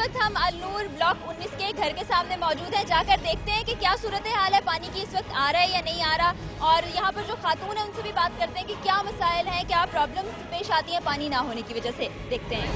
वक्त हम अलनूर ब्लॉक 19 के घर के सामने मौजूद हैं। जाकर देखते हैं कि क्या सूरत हाल है, पानी की इस वक्त आ रहा है या नहीं आ रहा। और यहाँ पर जो खातून है उनसे भी बात करते हैं कि क्या मसाइल हैं, क्या प्रॉब्लम्स पेश आती हैं पानी ना होने की वजह से। देखते हैं।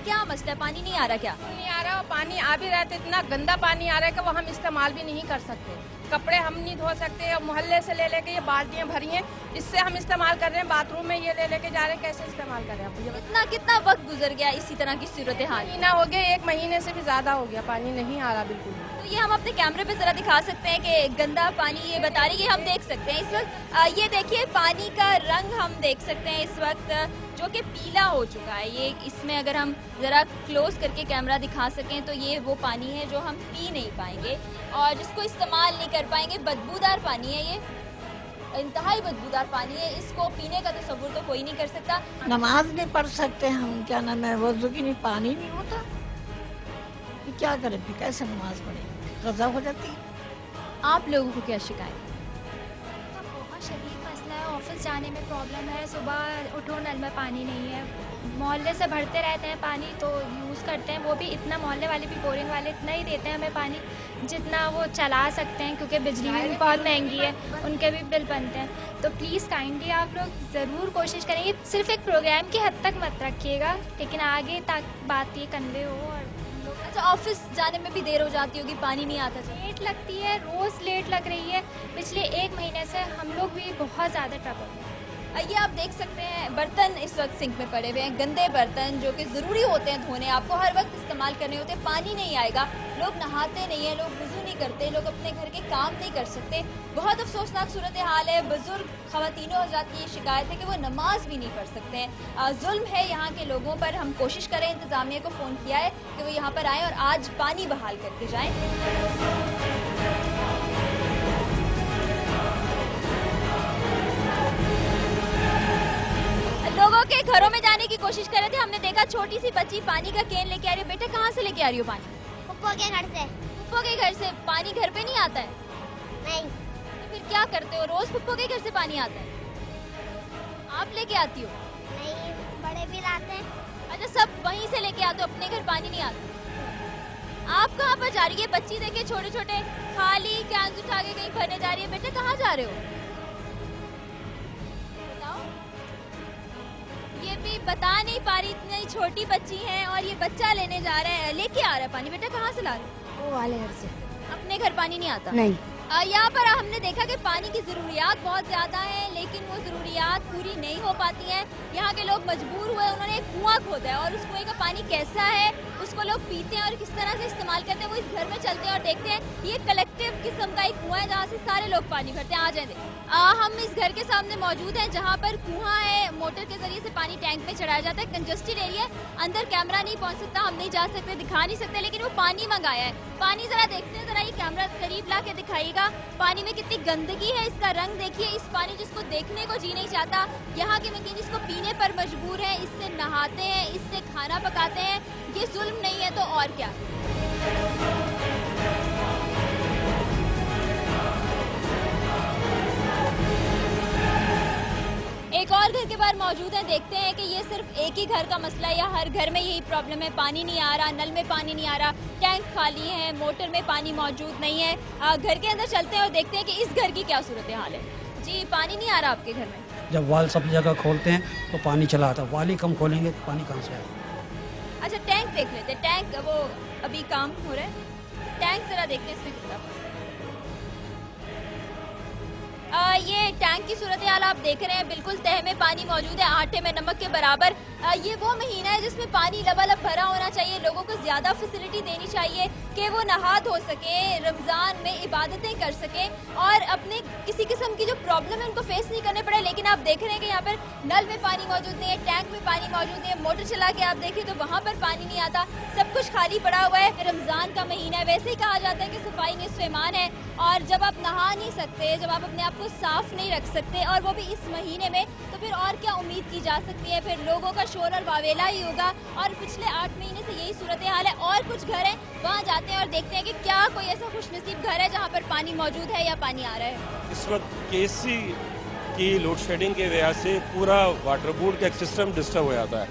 क्या मसला है, पानी नहीं आ रहा? क्या नहीं आ रहा? पानी आ भी रहा है तो इतना गंदा पानी आ रहा है कि वो हम इस्तेमाल भी नहीं कर सकते। कपड़े हम नहीं धो सकते और मोहल्ले से ले लेके ये बाल्टियां भरी हैं, इससे हम इस्तेमाल कर रहे हैं। बाथरूम में ये ले लेके जा रहे हैं, कैसे इस्तेमाल करें आप? कितना वक्त गुजर गया इसी तरह की सूरत हाल? महीना हो गया, 1 महीने से भी ज्यादा हो गया, पानी नहीं आ रहा बिल्कुल। तो ये हम अपने कैमरे पे जरा दिखा सकते हैं कि गंदा पानी ये बता रही है, हम देख सकते हैं इस वक्त। ये देखिए पानी का रंग हम देख सकते हैं इस वक्त, जो कि पीला हो चुका है। ये इसमें अगर हम ज़रा क्लोज करके कैमरा दिखा सकें तो ये वो पानी है जो हम पी नहीं पाएंगे और जिसको इस्तेमाल नहीं कर पाएंगे। बदबूदार पानी है, ये इंतहाई बदबूदार पानी है। इसको पीने का तसव्वुर तो कोई नहीं कर सकता। नमाज नहीं पढ़ सकते हम, क्या नाम है, वजू की नहीं, पानी नहीं होता, क्या करें फिर, कैसे नमाज पढ़े, कज़ा हो जाती है। आप लोगों को क्या शिकायत? बहुत शदीद मसला है, ऑफिस जाने में प्रॉब्लम है, सुबह उठो नल में पानी नहीं है, मोहल्ले से भरते रहते हैं पानी तो यूज़ करते हैं, वो भी इतना, मोहल्ले वाले भी बोरिंग वाले इतना ही देते हैं हमें पानी जितना वो चला सकते हैं, क्योंकि बिजली भी बहुत महंगी है, उनके भी बिल बनते हैं। तो प्लीज़ काइंडली आप लोग ज़रूर कोशिश करेंगे, सिर्फ एक प्रोग्राम की हद तक मत रखिएगा, लेकिन आगे तक बात ये कन्वे हो। और अच्छा, ऑफिस जाने में भी देर हो जाती होगी, पानी नहीं आता? लेट लगती है, रोज़ लेट लग रही है, पिछले 1 महीने से हम लोग भी बहुत ज़्यादा ट्रबल में। ये आप देख सकते हैं बर्तन इस वक्त सिंक में पड़े हुए हैं, गंदे बर्तन जो कि ज़रूरी होते हैं धोने, आपको हर वक्त इस्तेमाल करने होते हैं। पानी नहीं आएगा, लोग नहाते नहीं हैं, लोग वुज़ू नहीं करते, लोग अपने घर के काम नहीं कर सकते। बहुत अफसोसनाक सूरत हाल है। बुजुर्ग ख़वातीनों हज़रात की शिकायत है कि वो नमाज भी नहीं पढ़ सकते हैं। जुल्म है यहाँ के लोगों पर। हम कोशिश करें, इंतज़ामिया को फ़ोन किया है कि वो यहाँ पर आएँ और आज पानी बहाल करके जाएँ। लोगों के घरों में जाने की कोशिश कर रहे थे, हमने देखा छोटी सी बच्ची पानी का कैन लेके आ रही है। बेटा कहाँ से लेके आ रही हो पानी? पप्पो के घर से। पप्पो के घर से? पानी घर पे नहीं आता है? नहीं। तो फिर क्या करते हो? रोज पप्पो के घर से पानी आता है? आप लेके आती हो? नहीं, बड़े भी लाते हैं। अच्छा, सब वहीं से लेके आते हो, अपने घर पानी नहीं आता? आप कहाँ पर जा रही है? बच्ची देखे छोटे छोटे खाली कैन उठा के कहीं भरने जा रही है। बेटा कहाँ जा रहे हो? ये भी बता नहीं पा रही, इतनी छोटी बच्ची है और ये बच्चा लेने जा रहा है, लेके आ रहा है पानी। बेटा कहाँ से ला रहे हो? वो वाले घर से। अपने घर पानी नहीं आता? नहीं। यहाँ पर हमने देखा कि पानी की ज़रूरियात बहुत ज़्यादा है, लेकिन वो ज़रूरियात पूरी नहीं हो पाती हैं। यहाँ के लोग मजबूर हुए, उन्होंने एक कुआं खोदा है और उस कुएं का पानी कैसा है उसको लोग पीते हैं और किस तरह से इस्तेमाल करते हैं वो इस घर में चलते हैं और देखते हैं। ये कलेक्टिव किस्म का एक कुआं है जहाँ से सारे लोग पानी भरते हैं। आ जाए, हम इस घर के सामने मौजूद हैं जहाँ पर कुआं है, मोटर के जरिए से पानी टैंक में चढ़ाया जाता है। कंजस्टेड एरिया, अंदर कैमरा नहीं पहुँच सकता, हम नहीं जा सकते, दिखा नहीं सकते, लेकिन वो पानी मंगाया है। पानी जरा देखते हैं, जरा ये कैमरा करीब ला के दिखाइएगा। पानी में कितनी गंदगी है, इसका रंग देखिए। इस पानी जिसको देखने को जी नहीं चाहता, यहाँ के मकीन जिसको पीने पर मजबूर है, इससे नहाते हैं, इससे खाना पकाते हैं। ये जुल्म नहीं है तो और क्या? एक और घर के बाहर मौजूद हैं, देखते हैं कि ये सिर्फ एक ही घर का मसला है या हर घर में यही प्रॉब्लम है। पानी नहीं आ रहा, नल में पानी नहीं आ रहा, टैंक खाली है, मोटर में पानी मौजूद नहीं है। घर के अंदर चलते हैं और देखते हैं कि इस घर की क्या सूरत हाल है। जी, पानी नहीं आ रहा आपके घर में? जब वाल सब जगह खोलते हैं तो पानी चला आता है, वाल ही कम खोलेंगे तो पानी कहाँ से आएगा? अच्छा, टैंक देख लेते हैं। टैंक वो अभी काम हो रहा है, टैंक जरा देखते हैं इसमें कितना। ये टैंक की सूरत हाल आप देख रहे हैं, बिल्कुल तह में पानी मौजूद है, आटे में नमक के बराबर। ये वो महीना है जिसमें पानी लबालब भरा होना चाहिए। लोगों को ज़्यादा फैसिलिटी देनी चाहिए कि वो नहा धो सके, रमज़ान में इबादतें कर सकें और अपने किसी किस्म की जो प्रॉब्लम है उनको फेस नहीं करने पड़े। लेकिन आप देख रहे हैं कि यहाँ पर नल में पानी मौजूद नहीं है, टैंक में पानी मौजूद नहीं है, मोटर चला के आप देखें तो वहाँ पर पानी नहीं आता, सब कुछ खाली पड़ा हुआ है। रमज़ान का महीना है, वैसे ही कहा जाता है कि सफाई निस्फ़े ईमान है, और जब आप नहा नहीं सकते, जब आप अपने आप को साफ नहीं रख सकते और वो भी इस महीने में, तो फिर और क्या उम्मीद की जा सकती है? फिर लोगों का शोर और वावेला ही होगा। और पिछले 8 महीने से यही सूरत हाल है। और कुछ घर हैं, वहाँ जाते हैं और देखते हैं कि क्या कोई ऐसा खुशनसीब घर है जहाँ पर पानी मौजूद है या पानी आ रहा है। इस वक्त केसी कि लोड शेडिंग की वजह से पूरा वाटर बोर्ड का एक सिस्टम डिस्टर्ब हो जाता है।